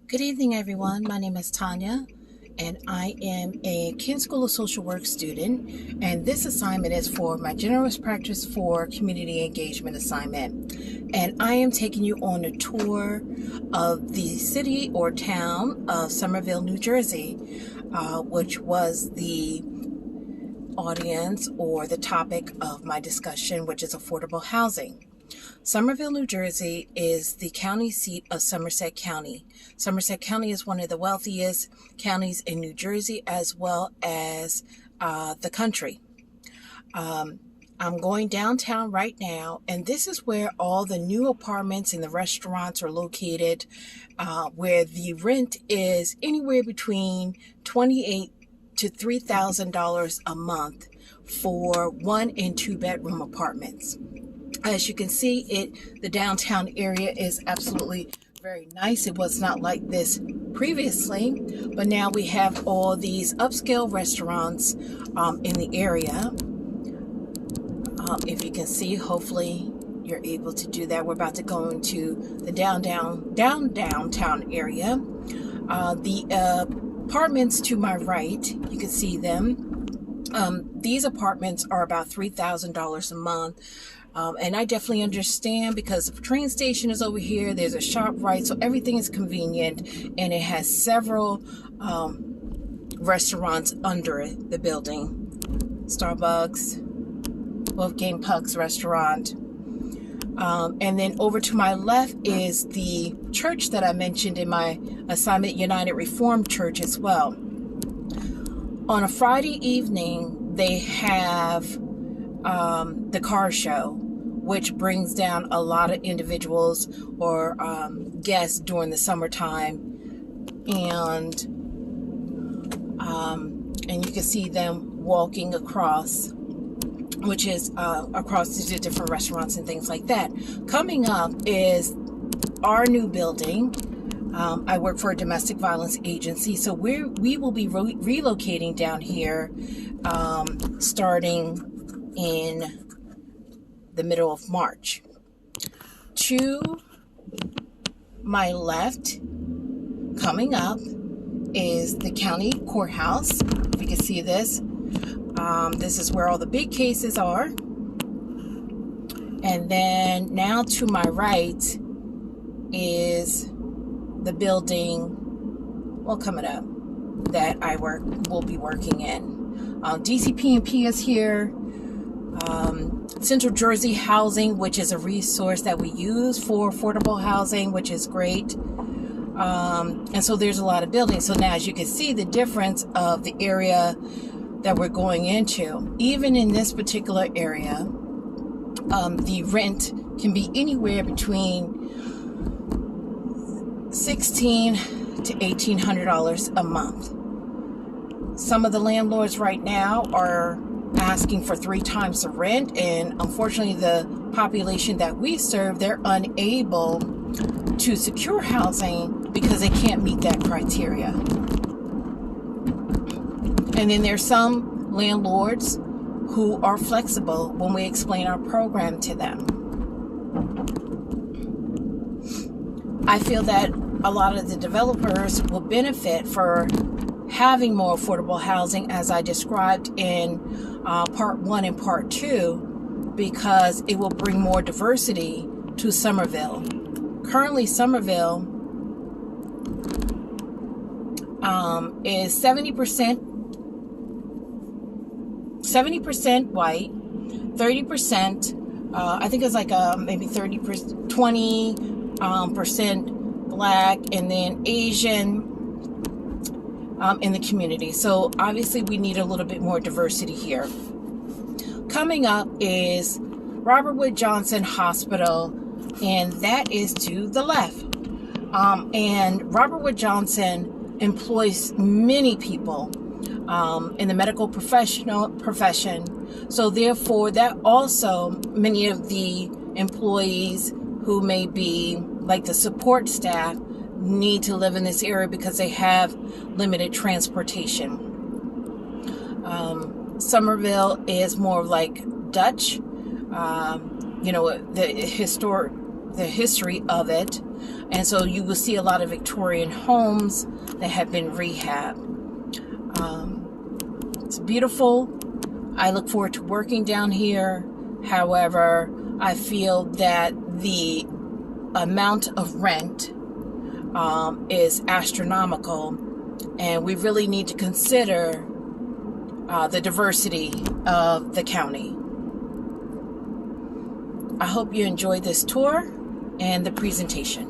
Good evening, everyone. My name is Tanya, and I am a Kin School of Social Work student. And this assignment is for my Generous Practice for Community Engagement assignment. And I am taking you on a tour of the city or town of Somerville, New Jersey, which was the audience or the topic of my discussion, which is affordable housing. Somerville, New Jersey is the county seat of Somerset County. Somerset County is one of the wealthiest counties in New Jersey as well as the country. I'm going downtown right now, and this is where all the new apartments and the restaurants are located, where the rent is anywhere between $2,800 to $3,000 a month for 1 and 2 bedroom apartments. As you can see, the downtown area is absolutely very nice. It was not like this previously, but now we have all these upscale restaurants in the area. If you can see, hopefully you're able to do that. We're about to go into the downtown area. The apartments to my right, you can see them. These apartments are about $3,000 a month. And I definitely understand because the train station is over here. There's a shop right, so everything is convenient, and it has several restaurants under the building. Starbucks, Wolfgang Puck's restaurant. And then over to my left is the church that I mentioned in my assignment, United Reformed Church as well. On a Friday evening, they have the car show, which brings down a lot of individuals or guests during the summertime, and you can see them walking across, which is across the different restaurants and things like that. Coming up is our new building. I work for a domestic violence agency, so we will be relocating down here starting in the middle of March. To my left, coming up, is the county courthouse. If you can see this, this is where all the big cases are. And then now to my right is the building, well, coming up, that I will be working in. DCP&P is here. Central Jersey Housing, which is a resource that we use for affordable housing, which is great. And so there's a lot of buildings. So now, as you can see, the difference of the area that we're going into, even in this particular area, the rent can be anywhere between $1,600 to $1,800 a month. Some of the landlords right now are asking for 3 times the rent, and unfortunately the population that we serve, they're unable to secure housing because they can't meet that criteria. And then there's some landlords who are flexible when we explain our program to them. I feel that a lot of the developers will benefit for having more affordable housing, as I described in part 1 and part 2, because it will bring more diversity to Somerville. Currently, Somerville is 70% white, 30%, I think it's like maybe 20% black, and then Asian in the community. So obviously we need a little bit more diversity here. Coming up is Robert Wood Johnson Hospital, and that is to the left. And Robert Wood Johnson employs many people in the medical profession. So therefore, that also many of the employees who may be like the support staff need to live in this area because they have limited transportation. Somerville is more like Dutch, the historic the history of it. And so you will see a lot of Victorian homes that have been rehabbed. It's beautiful. I look forward to working down here. However, I feel that the amount of rent is astronomical, and we really need to consider the diversity of the county. I hope you enjoyed this tour and the presentation.